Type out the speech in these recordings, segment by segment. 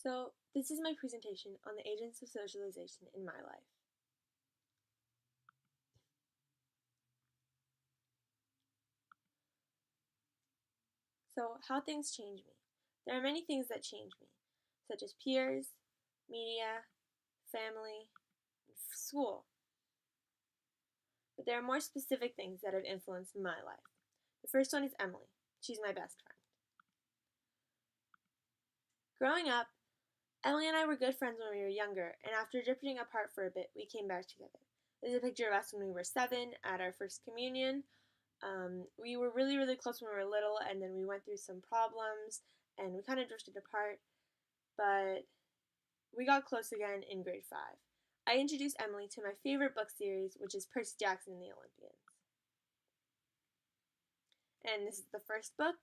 So, this is my presentation on the agents of socialization in my life. So, how things change me. There are many things that change me, such as peers, media, family, and school. But there are more specific things that have influenced my life. The first one is Emily. She's my best friend. Growing up, Emily and I were good friends when we were younger, and after drifting apart for a bit, we came back together. This is a picture of us when we were 7 at our first communion. We were really, really close when we were little, and then we went through some problems, and we kind of drifted apart, but we got close again in grade 5. I introduced Emily to my favorite book series, which is Percy Jackson and the Olympians. And this is the first book,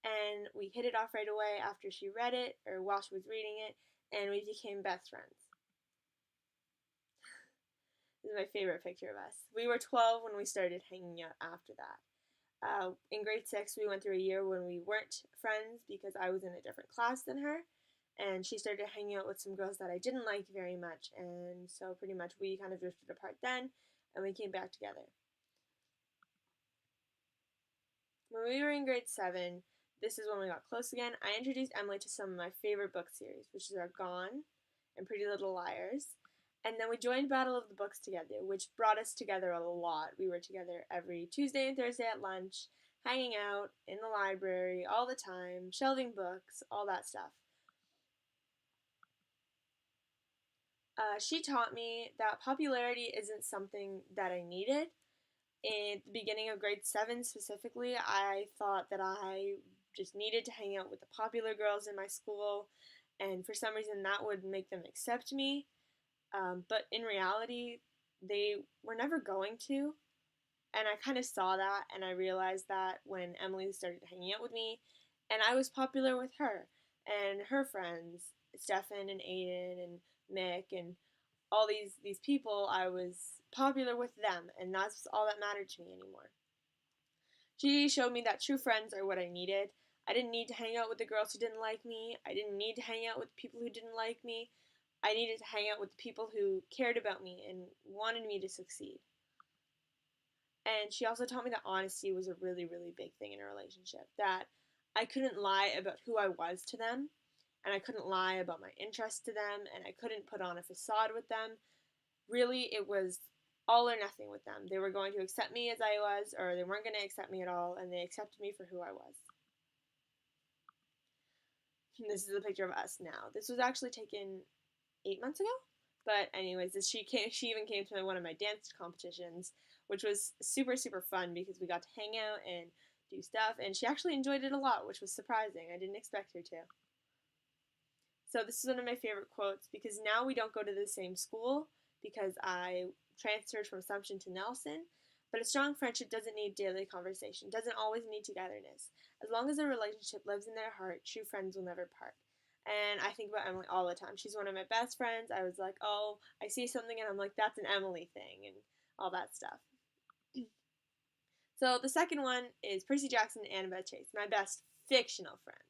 and we hit it off right away after she read it, or while she was reading it, and we became best friends. This is my favorite picture of us. We were 12 when we started hanging out after that. In grade 6, we went through a year when we weren't friends because I was in a different class than her, and she started hanging out with some girls that I didn't like very much, and so pretty much we kind of drifted apart then, and we came back together. When we were in grade 7, this is when we got close again. I introduced Emily to some of my favorite book series, which are Gone and Pretty Little Liars. And then we joined Battle of the Books together, which brought us together a lot. We were together every Tuesday and Thursday at lunch, hanging out in the library all the time, shelving books, all that stuff. She taught me that popularity isn't something that I needed. In the beginning of grade 7 specifically, I thought that I just needed to hang out with the popular girls in my school, and for some reason that would make them accept me. But in reality, they were never going to. And I kind of saw that, and I realized that when Emily started hanging out with me, and I was popular with her and her friends, Stefan and Aiden and Mick and all these people, I was popular with them, and that's all that mattered to me anymore. She showed me that true friends are what I needed. I didn't need to hang out with the girls who didn't like me. I didn't need to hang out with people who didn't like me. I needed to hang out with the people who cared about me and wanted me to succeed. And she also taught me that honesty was a really, really big thing in a relationship. That I couldn't lie about who I was to them, and I couldn't lie about my interests to them, and I couldn't put on a facade with them. Really, it was all or nothing with them. They were going to accept me as I was, or they weren't going to accept me at all, and they accepted me for who I was. This is a picture of us now. This was actually taken 8 months ago. But anyways, she even came to one of my dance competitions, which was super, super fun because we got to hang out and do stuff, and she actually enjoyed it a lot, which was surprising. I didn't expect her to. So this is one of my favorite quotes because now we don't go to the same school because I transferred from Assumption to Nelson, but a strong friendship doesn't need daily conversation, doesn't always need togetherness. As long as a relationship lives in their heart, true friends will never part. And I think about Emily all the time. She's one of my best friends. I was like, oh, I see something and I'm like, that's an Emily thing and all that stuff. So the second one is Percy Jackson and Annabeth Chase, my best fictional friends.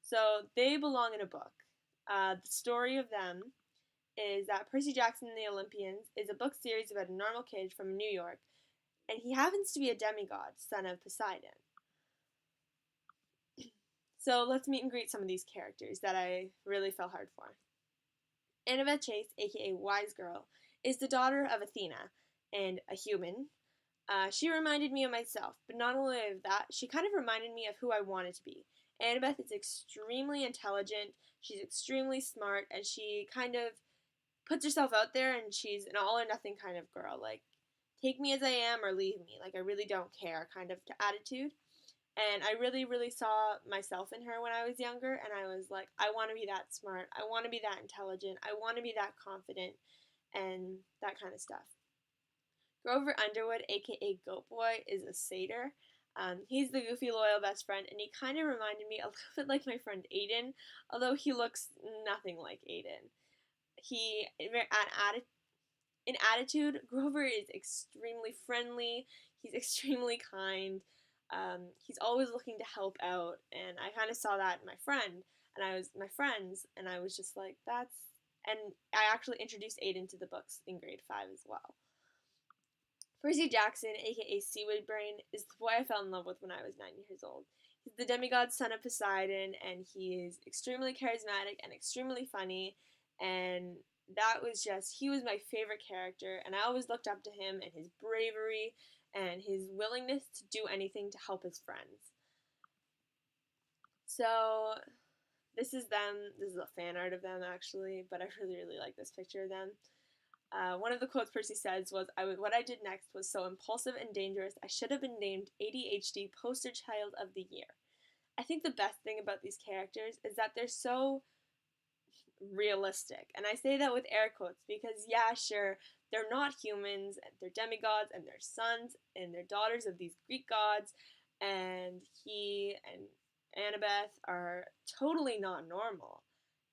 So they belong in a book. The story of them is that Percy Jackson and the Olympians is a book series about a normal kid from New York, and he happens to be a demigod, son of Poseidon. So let's meet and greet some of these characters that I really fell hard for. Annabeth Chase, aka Wise Girl, is the daughter of Athena and a human. She reminded me of myself, but not only of that, she kind of reminded me of who I wanted to be. Annabeth is extremely intelligent, she's extremely smart, and she kind of puts herself out there, and she's an all or nothing kind of girl. Like, take me as I am or leave me. Like, I really don't care kind of attitude. And I really, really saw myself in her when I was younger, and I was like, I want to be that smart. I want to be that intelligent. I want to be that confident, and that kind of stuff. Grover Underwood, aka Goat Boy, is a satyr. He's the goofy, loyal best friend, and he kind of reminded me a little bit like my friend Aiden, although he looks nothing like Aiden. In attitude, Grover is extremely friendly. He's extremely kind. He's always looking to help out, and I kind of saw that in my friend. and I was my friends, and I was just like, that's. And I actually introduced Aiden to the books in grade 5 as well. Percy Jackson, aka Seaweed Brain, is the boy I fell in love with when I was 9 years old. He's the demigod son of Poseidon, and he is extremely charismatic and extremely funny, and he was my favorite character, and I always looked up to him and his bravery and his willingness to do anything to help his friends. So, this is them. This is a fan art of them, actually, but I really, really like this picture of them. One of the quotes Percy says was, what I did next was so impulsive and dangerous, I should have been named ADHD Poster Child of the Year. I think the best thing about these characters is that they're so realistic. And I say that with air quotes because, yeah, sure, they're not humans, they're demigods, and they're sons and they're daughters of these Greek gods, and he and Annabeth are totally not normal.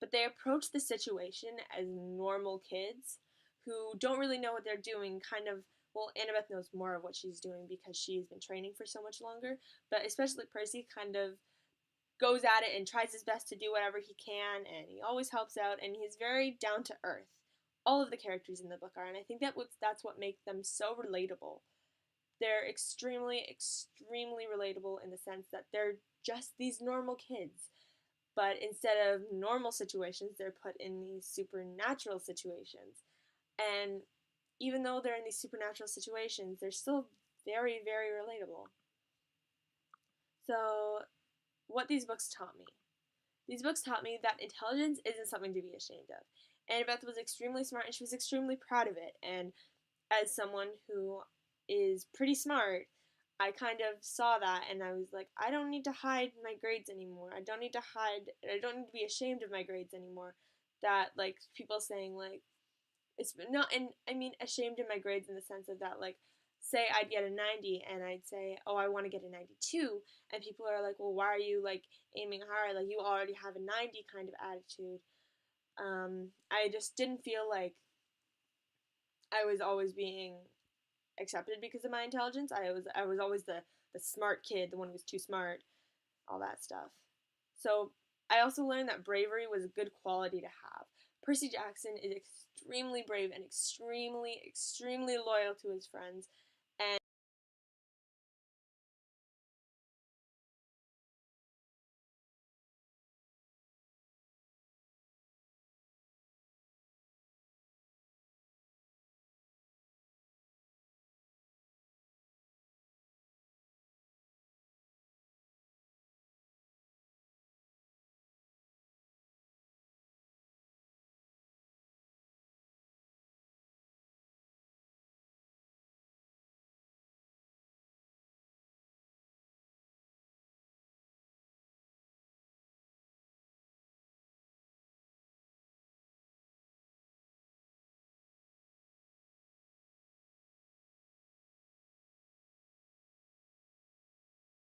But they approach the situation as normal kids who don't really know what they're doing, kind of. Well, Annabeth knows more of what she's doing because she's been training for so much longer, but especially Percy kind of goes at it and tries his best to do whatever he can, and he always helps out, and he's very down to earth. All of the characters in the book are, and I think that's what makes them so relatable. They're extremely, extremely relatable in the sense that they're just these normal kids, but instead of normal situations, they're put in these supernatural situations. And even though they're in these supernatural situations, they're still very, very relatable. So, what these books taught me. These books taught me that intelligence isn't something to be ashamed of. Annabeth was extremely smart and she was extremely proud of it. And as someone who is pretty smart, I kind of saw that and I was like, I don't need to hide my grades anymore. I don't need to be ashamed of my grades anymore. That, like, people saying, like, it's not, and I mean, ashamed of my grades in the sense of that, like, say I'd get a 90 and I'd say, oh, I want to get a 92. And people are like, well, why are you, like, aiming higher? Like, you already have a 90 kind of attitude. I just didn't feel like I was always being accepted because of my intelligence. I was always the smart kid, the one who was too smart, all that stuff. So I also learned that bravery was a good quality to have. Percy Jackson is extremely brave and extremely, extremely loyal to his friends.